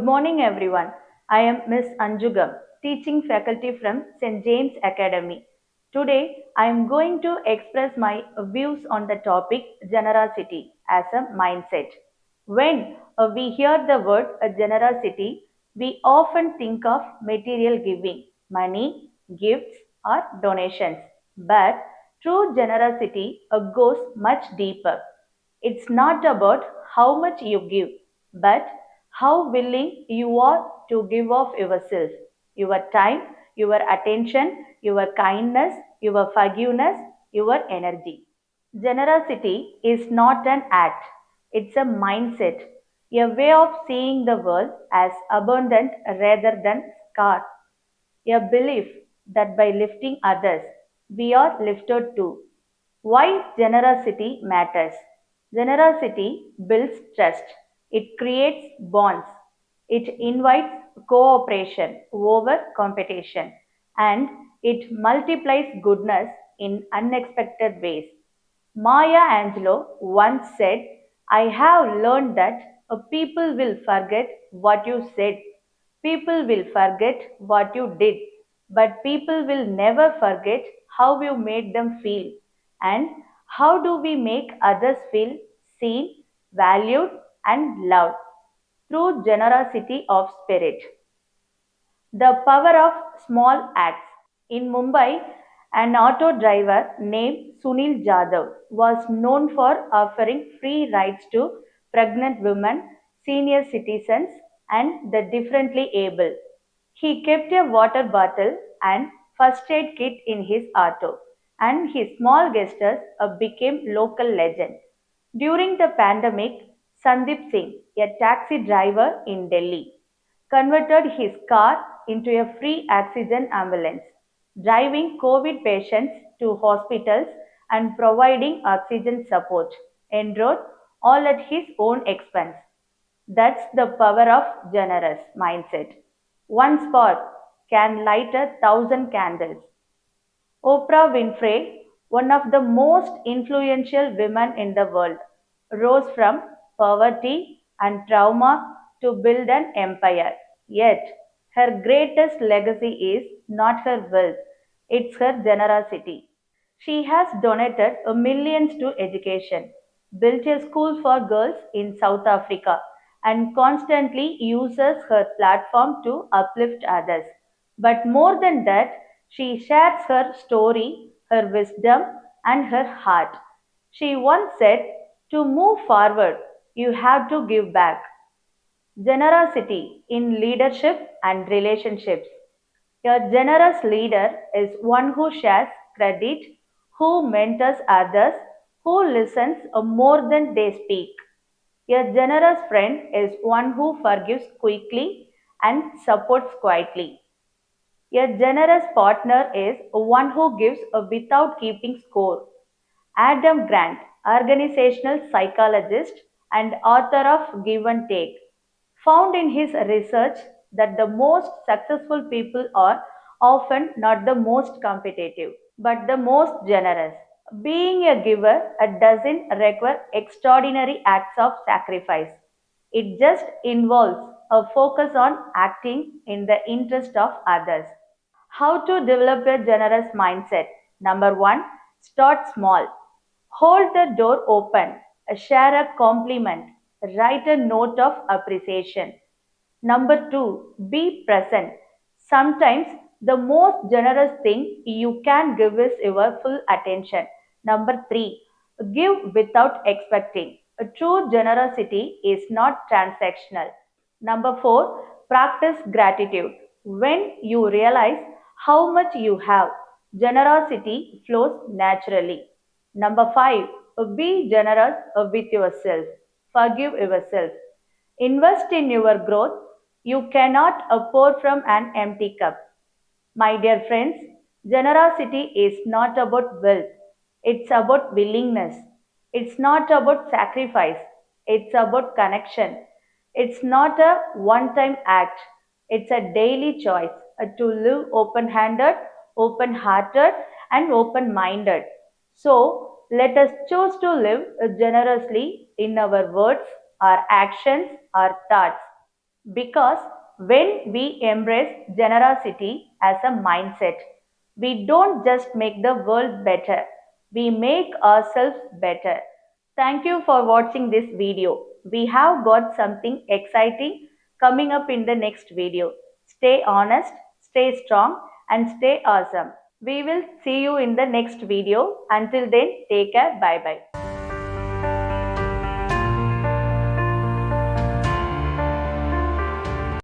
Good morning, everyone. I am Miss Anjugam, teaching faculty from St. James Academy. Today, I am going to express my views on the topic generosity as a mindset. When we hear the word generosity, we often think of material giving, money, gifts, or donations. But true generosity goes much deeper. It's not about how much you give, but how willing you are to give of yourself, your time, your attention, your kindness, your forgiveness, your energy. Generosity is not an act, it's a mindset, a way of seeing the world as abundant rather than scarce, a belief that by lifting others, we are lifted too. Why generosity matters? Generosity builds trust, it creates bonds, it invites cooperation over competition, and it multiplies goodness in unexpected ways. Maya Angelou once said, I have learned that people will forget what you said, people will forget what you did, but people will never forget how you made them feel. And how do we make others feel seen, valued, and loved? Through generosity of spirit. The power of small acts. In Mumbai, an auto driver named Sunil Jadhav was known for offering free rides to pregnant women, senior citizens, and the differently able. He kept a water bottle and first aid kit in his auto, and his small gestures became local legend. During the pandemic, Sandeep Singh, a taxi driver in Delhi, converted his car into a free oxygen ambulance, driving COVID patients to hospitals and providing oxygen support, enrolled all at his own expense. That's the power of generous mindset. One spark can light 1,000 candles. Oprah Winfrey, one of the most influential women in the world, rose from poverty and trauma to build an empire. Yet, her greatest legacy is not her wealth, it's her generosity. She has donated millions to education, built a school for girls in South Africa, and constantly uses her platform to uplift others. But more than that, she shares her story, her wisdom, and her heart. She once said, to move forward, you have to give back. Generosity in leadership and relationships. A generous leader is one who shares credit, who mentors others, who listens more than they speak. A generous friend is one who forgives quickly and supports quietly. A generous partner is one who gives without keeping score. Adam Grant, organizational psychologist and author of Give and Take, found in his research that the most successful people are often not the most competitive, but the most generous. Being a giver doesn't require extraordinary acts of sacrifice. It just involves a focus on acting in the interest of others. How to develop a generous mindset? Number one, start small. Hold the door open. Share a compliment. Write a note of appreciation. Number two, be present. Sometimes the most generous thing you can give is your full attention. Number three, give without expecting. A true generosity is not transactional. Number four, practice gratitude. When you realize how much you have, generosity flows naturally. Number five, be generous with yourself. Forgive yourself. Invest in your growth. You cannot pour from an empty cup. My dear friends, generosity is not about wealth. It's about willingness. It's not about sacrifice. It's about connection. It's not a one time act. It's a daily choice to live open handed, open hearted, and open minded. So, let us choose to live generously in our words, our actions, our thoughts. Because when we embrace generosity as a mindset, we don't just make the world better, we make ourselves better. Thank you for watching this video. We have got something exciting coming up in the next video. Stay honest, stay strong, and stay awesome. We will see you in the next video. Until then, take care. Bye bye.